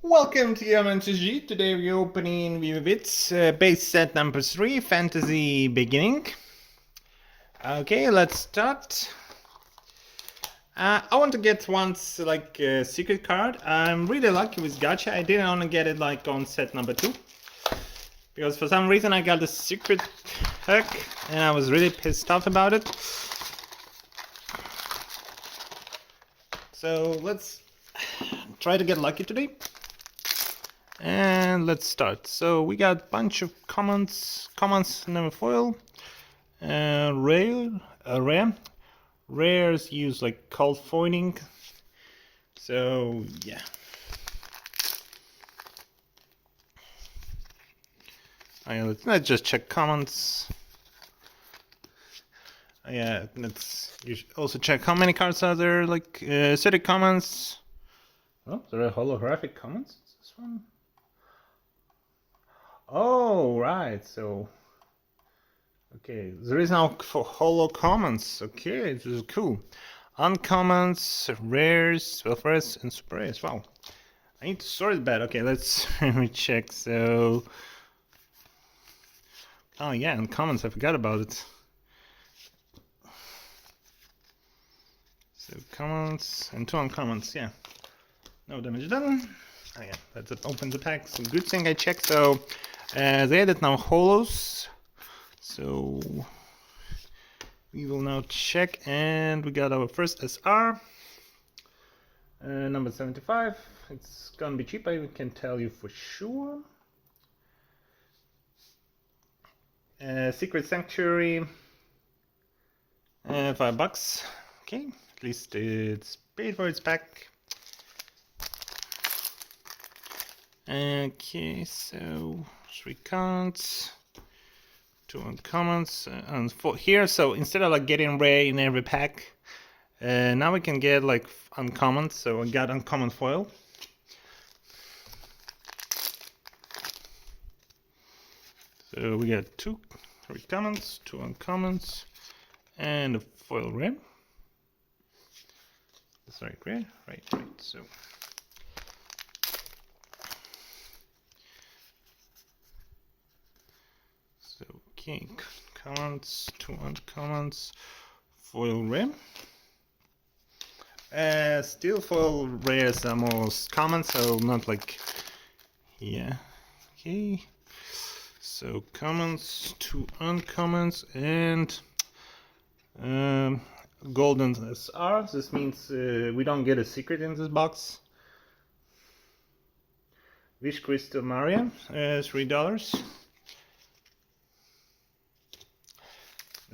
Welcome to MNTG. Today we're opening Vividz base set number 3, Fantasy Beginning. Okay, let's start. I want to get once like a secret card. I'm really lucky with Gacha. I didn't want to get it like on set number 2. Because for some reason I got a secret pack and I was really pissed off about it. So let's try to get lucky today. And let's start. So we got a bunch of commons never foil, rare, rares use like cold foiling. So yeah. Let's just check commons. Yeah, let's also check how many cards are there. Like 30 commons. Oh, there are holographic commons. This one. Oh, right, so... Okay, there is now for holo commons. Okay, this is cool. Uncommons, rares, well rares, and super rares. Wow. I need to sort it bad. Okay, let's check. So... Oh yeah, uncommons, I forgot about it. So commons, and 2 uncommons, yeah. No damage done. Oh yeah, that's it. Open the pack. So good thing I checked. So they added now holos. So we will now check, and we got our first SR, number 75. It's gonna be cheap, I can tell you for sure. Secret Sanctuary, $5. Okay, at least it's paid for its pack. Okay, so 3 cards, 2 uncommons, and 4 here. So instead of like getting rare in every pack, now we can get like uncommon. So I got uncommon foil. So we got 3 commons, 2 uncommons, and a foil rare. Sorry, rare, right. So. Okay, commons, 2 uncommons, foil rare. Still foil rares are most common, so not like, yeah. Okay, so commons, 2 uncommons, and golden SR. This means we don't get a secret in this box. Wish Crystal Maria, $3.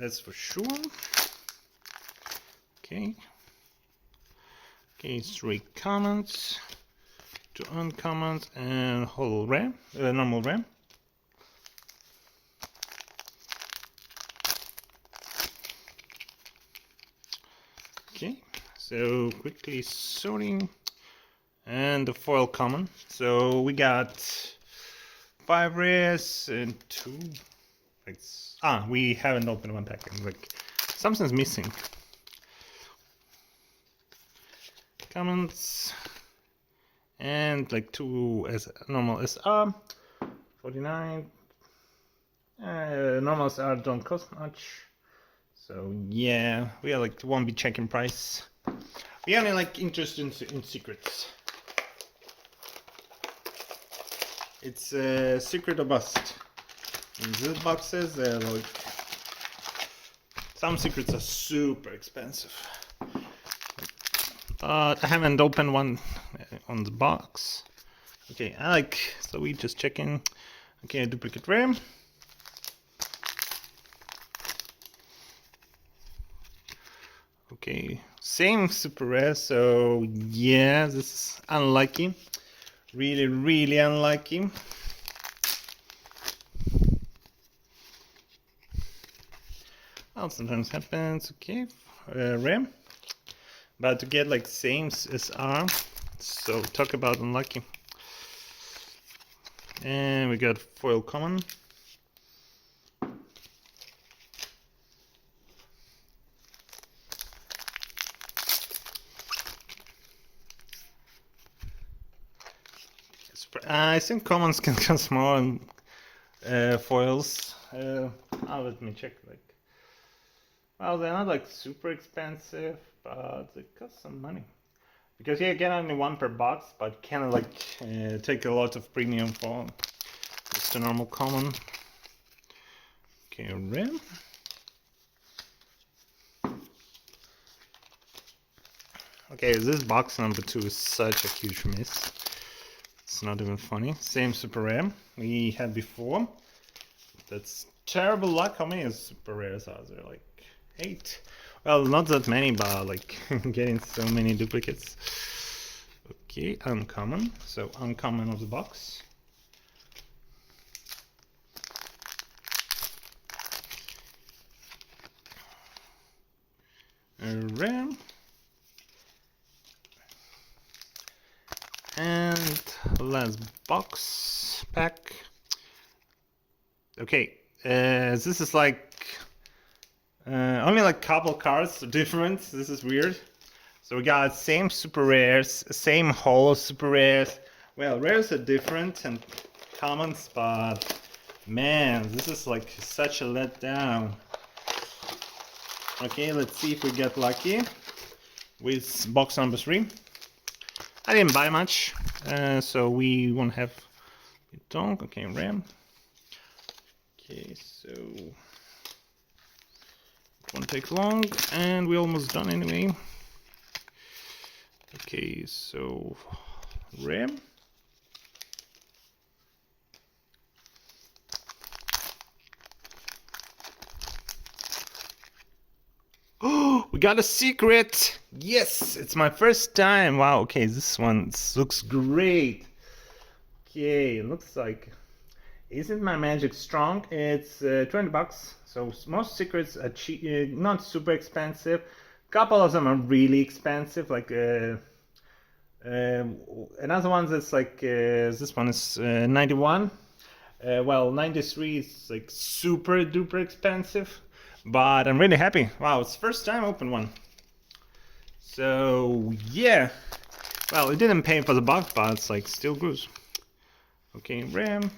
That's for sure. Okay. Okay, 3 commons, 2 uncommons, and holo rare, normal rare. Okay, so quickly sorting, and the foil common. So we got 5 rares and 2. We haven't opened one pack. Like something's missing. Commons and like 2 as normal SR, 49. Normal SR don't cost much. So yeah, we are like won't be checking price. We only like interested in secrets. It's secret or bust. In these boxes, they're like some secrets are super expensive. But I haven't opened one on the box. Okay, so we just check in. Okay, a duplicate rare. Okay, same super rare, so yeah, this is unlucky. Really unlucky. Well, sometimes happens. Okay, rare. But to get like same SR, so talk about unlucky. And we got foil common. I think commons can cost more than foils. Let me check. Well, they're not like super expensive, but they cost some money. Because you get only one per box, but kind of take a lot of premium for just a normal common. Okay, rim. Okay, this box number 2 is such a huge miss. It's not even funny. Same super rare we had before. That's terrible luck. How many super rares are there? 8. Well, not that many, but getting so many duplicates. Okay, uncommon. So uncommon of the box. A rare. And last box pack. Okay, this is only couple cards different. This is weird. So we got same super rares, same holo super rares. Well, rares are different and commons, but man, this is such a letdown. Okay, let's see if we get lucky with box number 3. I didn't buy much, so we won't have donk. Okay, ram. Okay, so it won't take long, and we're almost done anyway. Okay, so ram. Oh, we got a secret! Yes, it's my first time. Wow, okay, this one looks great. Okay, it looks like... Isn't my magic strong? It's 20 bucks. So most secrets are cheap, not super expensive. Couple of them are really expensive. Another one that's this one is 91. Well, 93 is super duper expensive. But I'm really happy. Wow, it's first time I open one. So yeah. Well, it didn't pay for the box, but it's still good. Okay, RAM.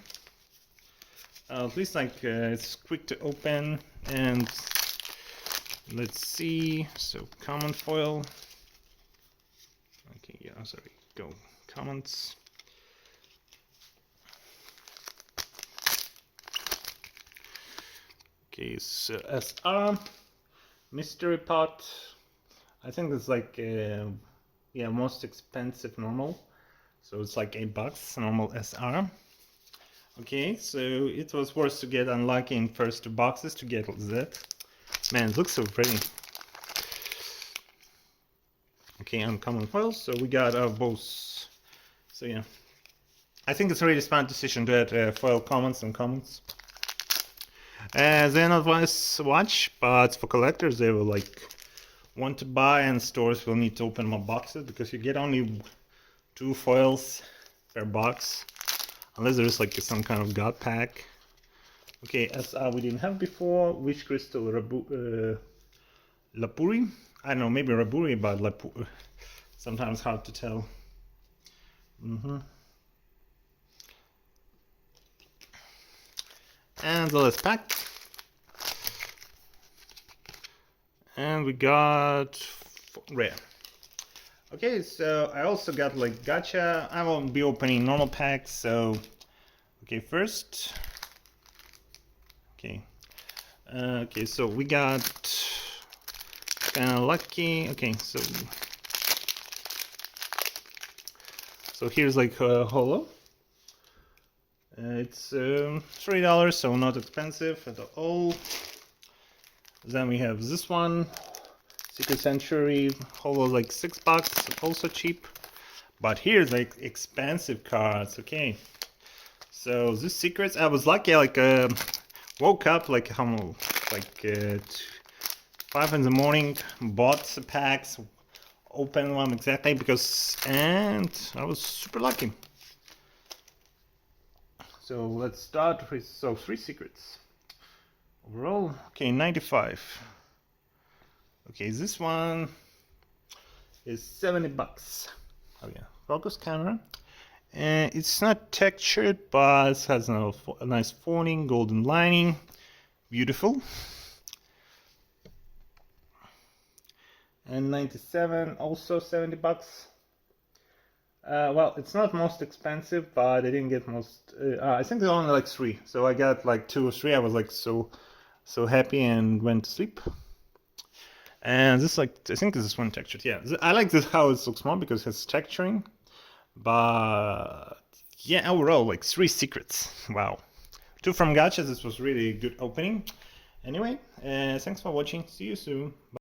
At least it's quick to open, and let's see. So common foil. Okay, yeah, sorry. Go commons. Okay, so SR mystery pot. I think it's yeah, most expensive normal. So it's $8 normal SR. Okay, so it was worth to get unlucky in first 2 boxes to get that. Man, it looks so pretty. Okay, uncommon foils. So we got both. So yeah, I think it's a really smart decision to add foil commons and commons. They're not worth watch, but for collectors they will want to buy, and stores will need to open more boxes because you get only 2 foils per box, unless there is some kind of god pack. Okay, as we didn't have before, Wish Crystal Lapuri. I don't know, maybe Raburi, but Lapuri. Sometimes hard to tell. And the last pack. And we got rare. Okay, so I also got gacha. I won't be opening normal packs, so okay, first. Okay. Okay, so we got kind of lucky. Okay, so here's a holo. It's $3, so not expensive at all. Then we have this one, Secret Century holo, $6, also cheap. But here's expensive cards. Okay, so this secrets, I was lucky. Woke up 5 in the morning, bought the packs, opened one exactly and I was super lucky. So let's start with 3 secrets overall. Okay, 95. Okay, this one is $70. Oh yeah, focus camera. It's not textured, but it has a nice folding, golden lining, beautiful. And 97, also 70 bucks. Well, it's not most expensive, but I didn't get most. I think there's only like 3, so I got like 2 or 3. I was like so happy and went to sleep. And this, like, I think this is one textured. Yeah, I like this how it looks more because it has texturing. But yeah, overall, like 3 secrets. Wow. 2 from gachas. This was really good opening. Anyway, thanks for watching. See you soon. Bye.